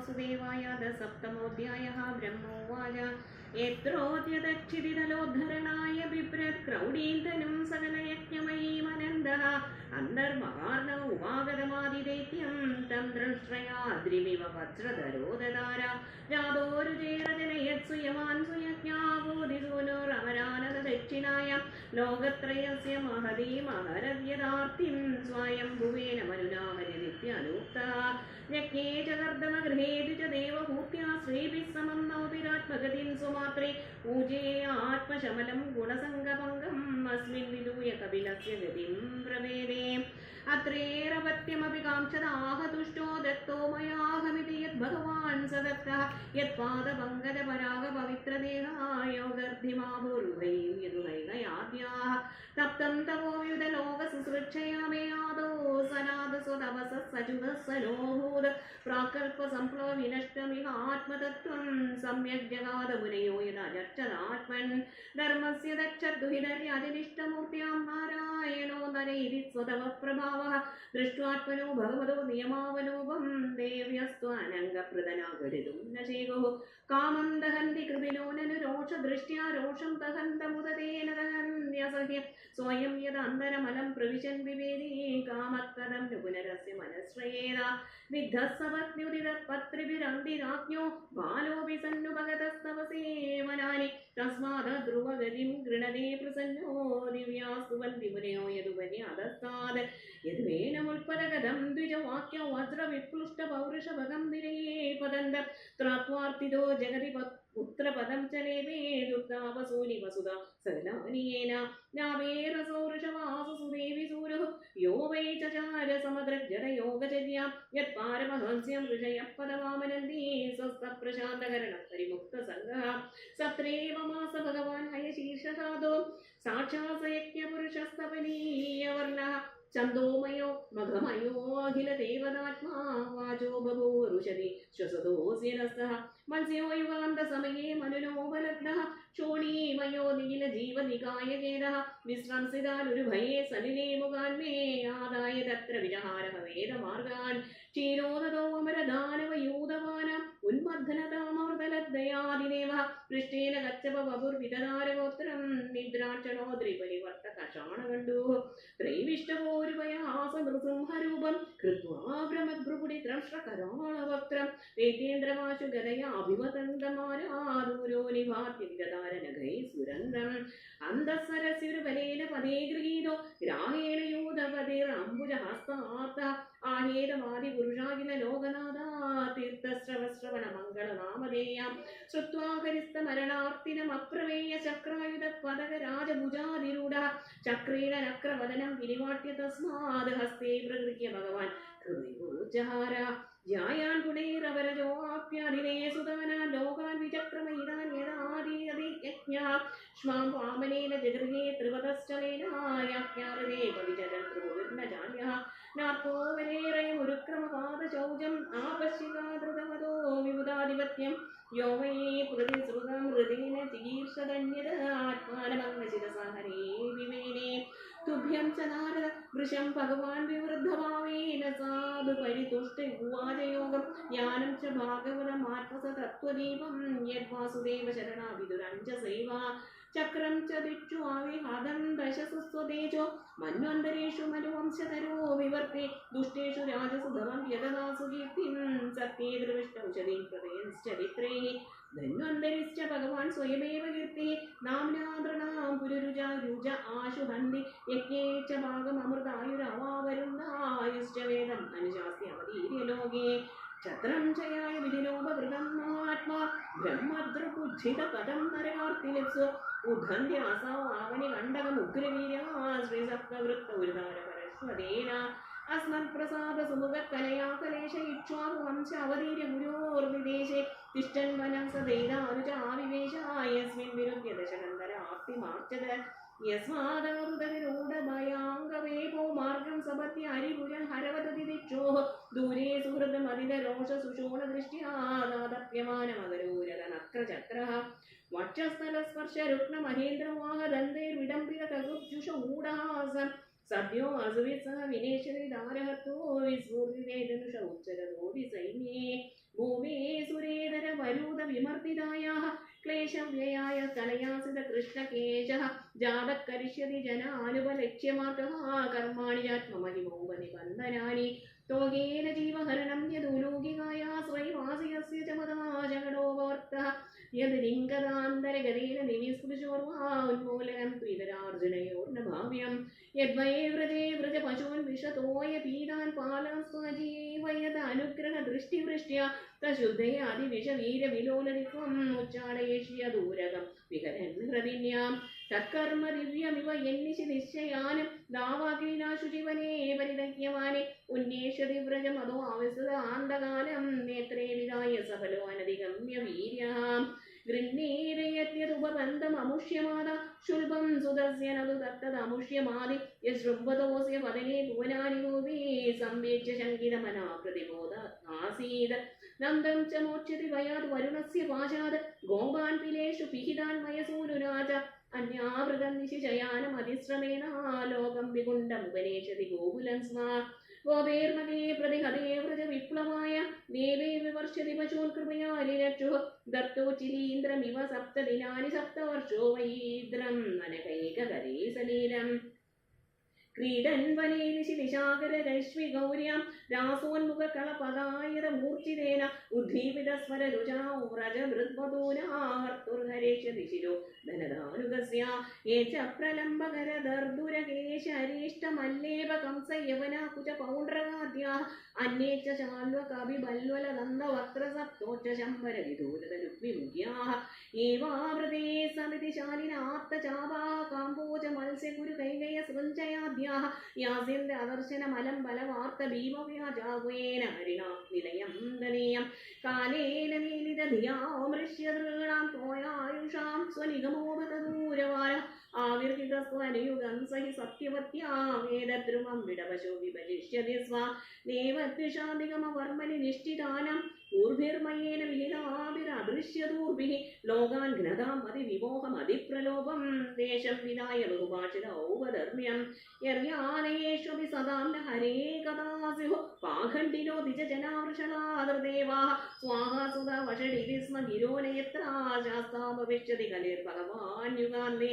वासुदेवाय सप्तमोऽध्यायः ब्रह्मोवाच यत्रोद्यदक्षिदितलोद्धरणाय बिभ्रत् क्रौडीन्तनुं सकलयज्ञमयीमनन्दः अन्तर्महार्णव उमागतमादिदैत्यं तं दृष्ट्रयाद्रिमिव वज्रधरो ददार जातोरुचेरजनयत्सुयमान् सुयज्ञाभूतिसूनुरमरानदक्षिणाय लोकत्रयस्य महतीमहरव्यदार्तिं स्वयंभुवेन मनुनाहरित्यनुक्तः यज्ञे च कर्दमगृहे च देवभूत्या श्रीभिः समं नवतिरात्मगतिं सुमात्रे पूजे आत्मशमलं गुणसङ्गभङ्गम् अस्मिन् विदूय कपिलस्य गतिं प्रवेदे अत्रेरपत्यमपि काङ्क्षदाह तुष्टो दत्तो मयाहमिति यद्भगवान् स दत्तः यत्पादपङ्कजपरागपवित्रदेहायोगर्धिमाभूर्वैं यदुहैगयाद्याः तप्तं तवो विविधलोकसुसृक्षया मे आदौ सनादस्वतपसः सचुतः सनोभूत् प्राकल्पसम्प्लवविनष्टमिहात्मतत्त्वं सम्यक् जगादमुनयो यदजर्चदात्मन् धर्मस्य दक्षद्दुहितर्याजनिष्ठमूर्त्यां नारायणो नरैरि स्वतः प्रभावः दृष्ट्वात्मनो भगवतो नियमावलोपं देव्यस्त्वानङ्गप्रदनागरितुं न चेगुः कामं दहन्ति कृपिनो ननुरोषदृष्ट्या रोषं दहन्तमुदतेन दहन्यसह्य स्वयं यदन्तरमलं प्रविशन् विवेदी कामत्कदं नु पुनरस्य मनश्रयेद विद्धः सपत्न्युदितपत्रिभिरन्तिराज्ञो बालोऽपि सन्नुपगतस्तव सेवनानि तस्मात् ध्रुवगतिं गृणते प्रसन्नो दिव्यास्तुवन्ति मुनयो यदुपन्यादस्तात् यद्वेनमुल्पदगतं द्विजवाक्यो वज्रविप्लुष्टपौरुषभगं निरये पतन्त त्रात्वार्तितो जगति पुत्रपदं चलेवे दुर्गावसूनि वसुधा सलानियेन नावेरसौरुषवासुदेवि सूरुः यो वै चचार समद्रजनयोगचर्या यत्पारमहंस्यं ऋषयः पदमामनन्ति स्वस्थप्रशान्तकरणः परिमुक्तसङ्गः सत्रेव मास भगवान् हयशीर्षसाधो साक्षात् यज्ञपुरुषस्तपनीयवर्णः चन्दोमयो मघमयोऽखिलदेवतात्मा वाचो बभूवरुषति श्वसतोऽस्य नस्तः मत्स्यो युगान्तसमये मनुनोपलब्धः शोणीमयो नीलजीवनिकायकेदः विश्रंसितानुरुभये सलिले मुखान्मे आदाय तत्र विजहारः वेदमार्गान् क्षीरोदतो अमरदानवयूतवान् उन्मद्धनतामर्दलद्दयादिदेवः पृष्ठेन गच्छप बभुर्विदधारगोत्रं निद्राक्षणो द्रिपरिवर्तकषाणगण्डुः त्रैविष्टभोरुपयहासनृसिंहरूपं कृत्वा ब्रह्मद्भ्रुपुटित्रंश्रकराळवक्त्रं वेदेन्द्रमाशु गदया अभिमतन्दमारादूरो निभात्य विदधारनघैः सुरन्ध्रम् अन्तःसरस्युर्बलेन पदे गृहीतो ग्राहेण यूतपतिरम्बुजहस्तात् आहेतमादिपुरुषाखिल लोकनाथा तीर्थश्रवश्रवणमङ्गलनामधेयां श्रुत्वा हरिस्तमरणार्तिनमप्रमेय चक्रायुधपदकराजभुजाधिरूढः चक्रेण नक्रवदनं विनिवाट्य तस्माद् हस्ते प्रगृह्य भगवान् कृतयोजहार जायान् गुणैरवरजोऽप्याधिने सुतानान् लोकान् विचक्रमहितान् यदादियज्ञः श्मां वामनेन जगृहे त्रिपदश्चलेन याज्ञारदे पविचरन् त्रिभुविर्न जान्यः नार्को वरेरयमुरुक्रमपादचौजम् आपश्यकादृतमतो विबुधाधिपत्यं यो वै प्रतिश्रुतं हृदेन चिकीर्षदन्यद आत्मानमङ्गशिरसा हरे विमेने तुभ्यं च नारद वृषं भगवान् विवृद्धभावेन साधु परितुष्ट उवाचयोगं ज्ञानं च भागवतमात्मसतत्त्वदीपं यद्वासुदेव शरणाभिदुरञ्जसैवा चक्रं च दिक्षुआविहादं दशसुस्वतेजो मन्वन्तरेषु मनुवंशधरो विवर्ते दुष्टेषु राजसु धमं यददासु कीर्तिं सत्ये दृष्टौषधीं प्रदयंश्चरित्रैः धन्वन्तरिश्च भगवान् स्वयमेव कीर्तिः नाम्ना नृणां पुरुरुज आशु हन्ति यज्ञे च भागममृतायुरवावरुन्दायुश्च वेदम् अनुशास्ति अवतीर्य लोके छत्रं चयाय विधिनोपकृतं महात्मा ब्रह्मद्रुपुज्झितपदं नरकार्तिलिप्सु उद्धन्त्यासा आवनिकण्डकमुग्रवीर्या श्रीसप्तवृत्तउदारपरस्वदेन अस्मत्प्रसादसुमुखकलया कलेश इक्ष्वाकुवंश अवतीर्य गुरोर्विदेशे तिष्ठन् वनं स दैदानुज आविवेश यस्मिन् विरुध्य दशकन्धरार्तिमार्चत यस्मादवरुदविरूढभयाङ्गवेपो मार्गं सपत्य हरिभुजं हरवदति दिक्षोः दूरे सुहृदमदिदरोषसुषोणदृष्ट्या नादप्यमानमगरूरगनक्रचक्रः वक्षस्थलस्पर्शरुग्णमहेन्द्रवाहदन्तेर्विडम्बितगुब्जुष ऊढहासन् സദ്യോ അസുവിസഹ വിനേശ്വരി ദാരഹത്തോ വിസ്ഫൂർത്തിതേതനുഷ ഉച്ചരതോ വിസൈന്യേ ഭൂമേ സുരേതര വരൂത വിമർദ്ദിതായാഃ ക്ലേശവ്യയായ കലയാസിത കൃഷ്ണകേശഃ ജാതകരിഷ്യതി ജനാനുപലക്ഷ്യമാർഗഃ കർമാണി ആത്മമഹിമോപനിബന്ധനാനി തോകേന ജീവഹരണം യദുലൗകികായാ സ്വൈവാസിയസ്യ ച മതാജഗടോപവർത്തഃ യത് ലിംഗതാന്തരഗതേന നിവിസ്പൃശോർവാ ഉന്മൂലനം ത്വിതരാർജുനയോർന ഭാവ്യം യദ്വയേ വ്രജേ വ്രജപശൂൻ വിഷതോയ പീതാൻ പാലസ്വജീവ യത് അനുഗ്രഹ ദൃഷ്ടിവൃഷ്ട്യാ തശുദ്ധയാതിവിഷവീരവിലോലനിത്വം ഉച്ചാടയേഷ്യ ദൂരകം വിഹരൻ ഹൃദിന്യാം തത്കർമ്മ ദിവ്യമിവ യന്നിശി നിശ്ചയാനം ദാവാഗ്നിനാശു ജീവനേ പരിതജ്ഞവാനെ ഉന്യേഷതി വ്രജമതോ ആവിസൃതാന്തകാലം നേത്രേ വിധായ സഫലോ അനധിഗമ്യ വീര്യാം ഗൃഹ്ണീരയത്യതുപബന്ധമമുഷ്യമാദ ശുൽഭം സുദസ്യനതു തത്തദമുഷ്യമാദി യശൃംവതോസ്യ വദനേ ഭുവനാനി ഗോപീ സംവേച്യ ശങ്കിതമനാ പ്രതിബോധ ആസീത് നന്ദം ച മോക്ഷ്യതി വയാത് വരുണസ്യ പാശാത് ഗോപാൻ പിലേഷു പിഹിതാൻ മയസൂനുരാജ അന്യാവൃതം നിശിശയാനമതിശ്രമേണ ലോകം വികുണ്ഡമുപനേഷതി ഗോകുലം സ്മാ ഗോപേർമകേ പ്രതിഹതേ വ്രജ വിപ്ലവായ ദേവേ വിവർഷതി പശൂൽകൃപയാരിരക്ഷു ദത്തോച്ചിലീന്ദ്രമിവ സപ്തദിനാനി സപ്തവർഷോ വൈദ്രം നനകൈകകരേ സലീലം ക്രീഡൻ വനേ നിശിനിശാകര രശ്മി ഗൗര്യാം രാസോന്മുഖകളപദായിര മൂർച്ഛിതേന ഉദ്ദീപിത സ്വര രുചാം വ്രജമൃദ്വദൂനാഹർത്തുർഹരേഷ ദിശിരോ ധനദാനുഗസ്യ ഏച പ്രലംബകര ദർദുരകേശരീഷ്ടമല്ലേപ കംസ യവനാകുച പൗണ്ഡ്രകാദ്യാഃ അന്യേ ച ശാൽവകവിബല്വല ദന്തവക്ത്രസപ്തോച്ച ശംബര വിദൂരത രുക്മിമുഖ്യാഃ ഏവാവൃതേ സമിതി ശാലിനാപ്തചാപാ കാംബോജ മത്സ്യ ഗുരു കൈകയ സൃഞ്ചയാദ്യാഃ യാസ്യന്ത അദർശനമലം ബലവാർത്ത ഭീമവ്യാജാവേന ഹരിണാ നിലയം ദനീയം കാലേന നീലിതധിയാമൃഷ്യതൃണാം തോയായുഷാം സ്വനിഗമോപതദൂരവാര ആവിർഹിതസ്വനുയുഗം സഹി സത്യവത്യാ വേദദ്രുമം വിടവശോ വിബലിഷ്യതി സ്വാ ദേവദ്വിഷാദിഗമവർമ്മനി നിഷ്ഠിതാനം ഊർഭിർമയേന വിഹിതാഭിരദൃശ്യദൂർഭിഃ ലോകാൻ ഘ്നതാം അതിവിമോഹം അതിപ്രലോഭം ദേശം വിനായ ബഹുഭാഷിത ഔപധർമ്മ്യം യർയാനയേഷ്വപി സദാം ന ഹരേ കഥാസ്യുഃ പാഖണ്ഡിനോ ദ്വിജജനാവൃഷളാദൃദേവാഃ സ്വാഹാ സുധാ വഷടിതി സ്മ ഗിരോനയത്രാ ശാസ്താപവിഷ്യതി കലിർഭഗവാൻ യുഗാന്തേ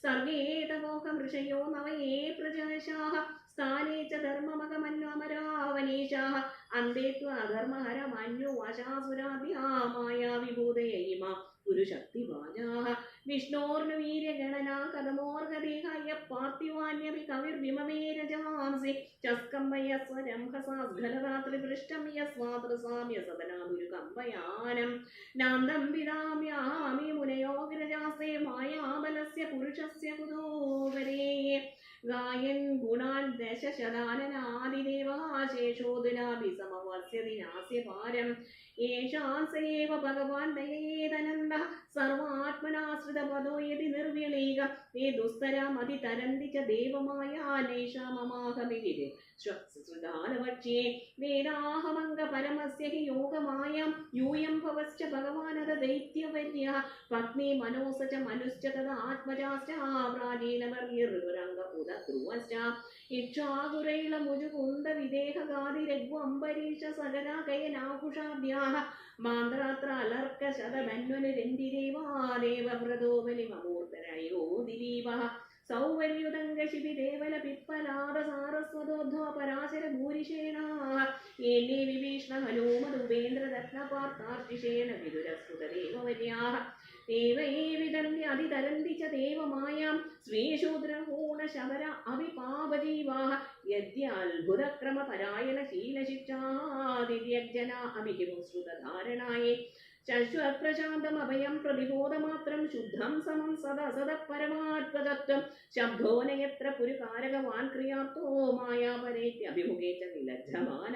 സർവേ തമോഹം ഋഷയോ നവയേ പ്രജാശാഃ സ്ഥാനേ ച ധർമ്മമകമന്വമരാവനീശാഃ അന്തേ ത്വധർമ്മഹരമന്യോ വശാസുരാദ്യാ മായാവിഭൂതയ ഇമാ ഗുരുശക്തിവാജാഃ വിഷ്ണോർനുവീര്യഗണനാ കഥമോർഗദേഹായ പാർത്ഥിവാന്യപി കവിർവിമമേ രജാംസി ചസ്കമ്പയ സ്വരം ഹസാസ്ഘലരാത്രിപൃഷ്ടം യസ്വാതൃസാമ്യ സദനാദുരുകമ്പയാനം നാന്ദം വിദാമ്യാമി മുനയോഗ്രജാസ്തേ മായാബലസ്യ പുരുഷസ്യ കുതോപരേ ഗായൻ ഗുണാൻ ദശശതാനനാദിദേവശേഷോദിനാഭി സമവസ്യതി നാസ്യപാരം യേഷാൻ സേവ ഭഗവാൻ ദയേതനന്ദഃ സർവാത്മനാശ്രിതപദോ യതി നിർവ്യലീകം തേ ദുസ്തരാമതിതരന്തി ച ദേവമായാനൈഷാമമാഹമിതി ശ്രുതാനവക്ഷ്യേ വേദാഹമംഗ പരമസ്യ ഹി യോഗമായാം യൂയം ഭവശ്ച ഭഗവാനത ദൈത്യവര്യഃ പത്നി മനോസ ച മനുശ്ച തദാത്മജാശ്ച പ്രാചീനവർയഋതുരംഗ ഉദധ്രുവശ്ച ഇക്ഷാകുരൈള മുജുകുന്ദ വിദേഹഗാതിരഘ്വംബരീഷ സകരാകയനാകുഷാദ്യാഃ മാന്ത്രാത്ര അലർക്ക ശതധന്വനുരന്തിദേവാ ദേവവ്രതോ ബലിമമൂർത്തരയോ ദിലീപഃ സൗവര്യുതംഗശിബിദേവല പിപ്പലാദ സാരസ്വതോദ്ധ്വ പരാശര ഭൂരിഷേണാഃ ഏനേ വിഭീഷണ ഹനുമതുപേന്ദ്രരത്നപാർത്താർഷിഷേണ വിദുരസ്ഫുതദേവവര്യാഃ ദേവൈ വിതന്തി അതിതരന്തി ച ദേവമായാം സ്വേഷൂദ്രഹൂണ ശബര അവിപാപജീവാഃ യദ്യത്ഭുതക്രമ പരായണ ശീലശിക്ഷാദിര്യജനാ അഭിഹിമുശ്രുതധാരണായേ ശശ്വത്പ്രശാന്തമഭയം പ്രതിബോധമാത്രം ശുദ്ധം സമം സദസദ പരമാത്മതത്വം ശബ്ദോനയത്ര പുരുകാരകവാൻ ക്രിയാർത്ഥോ മായാപരേത്യഭിമുഖേ ച നിലജ്ജമാന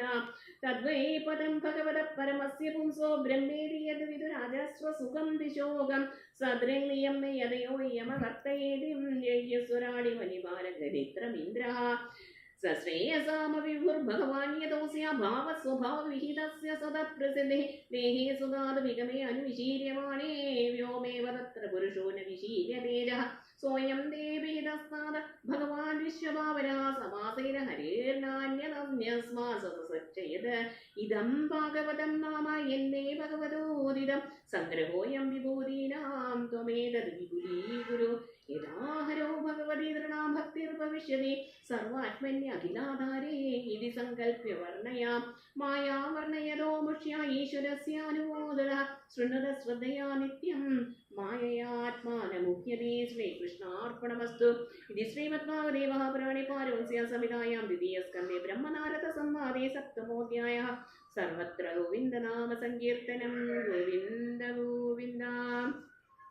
തദ്വൈ പദം ഭഗവത പരമസ്യ പുംസോ ബ്രഹ്മേരി യത് വിദുരാജസ്വസുഖം ദിശോകം സദ്രംഗിയം യദയോ യമകർത്തയേതിം യജ്ഞസ്വരാടി വനിപാലഗരിത്രമിന്ദ്രഃ സശ്രേയസാമവിഭുർഭഗവാൻ യതോസ്യ ഭാവസ്വഭാവവിഹിതസ്യ സദപ്രസിദ്ധിഃ ദേഹേ സുഗാത് വിഗമേ അനുവിശീര്യമാണേ വ്യോമേവ തത്ര പുരുഷോ ന വിശീര്യതേജഃ सोऽयं देवीतस्ताद भगवान् विश्वभावना समासेन हरेर्नान्यदन्यस्मा सतसच्चयद इदं भागवतं नाम यन्मे भगवतोदितं सङ्ग्रहोऽयं विभूतीनां त्वमेतद् विपुलीकुरु यदा हरो भगवती नृणां भक्तिर्भविष्यति सर्वात्मन्यखिलाधारे इति सङ्कल्प्य वर्णयां माया वर्णयदो मुष्या ईश्वरस्यानुमोदनः शृणुत श्रद्धया नित्यं माययात्मानमुह्यते श्रीकृष्णार्पणमस्तु इति श्रीमद्भागवते महापुराणे पारमहंस्यां संहितायां द्वितीयस्कन्धे ब्रह्मनारदसंवादे सप्तमोऽध्यायः सर्वत्र गोविन्दनाम सङ्कीर्तनं गोविन्द गोविन्द।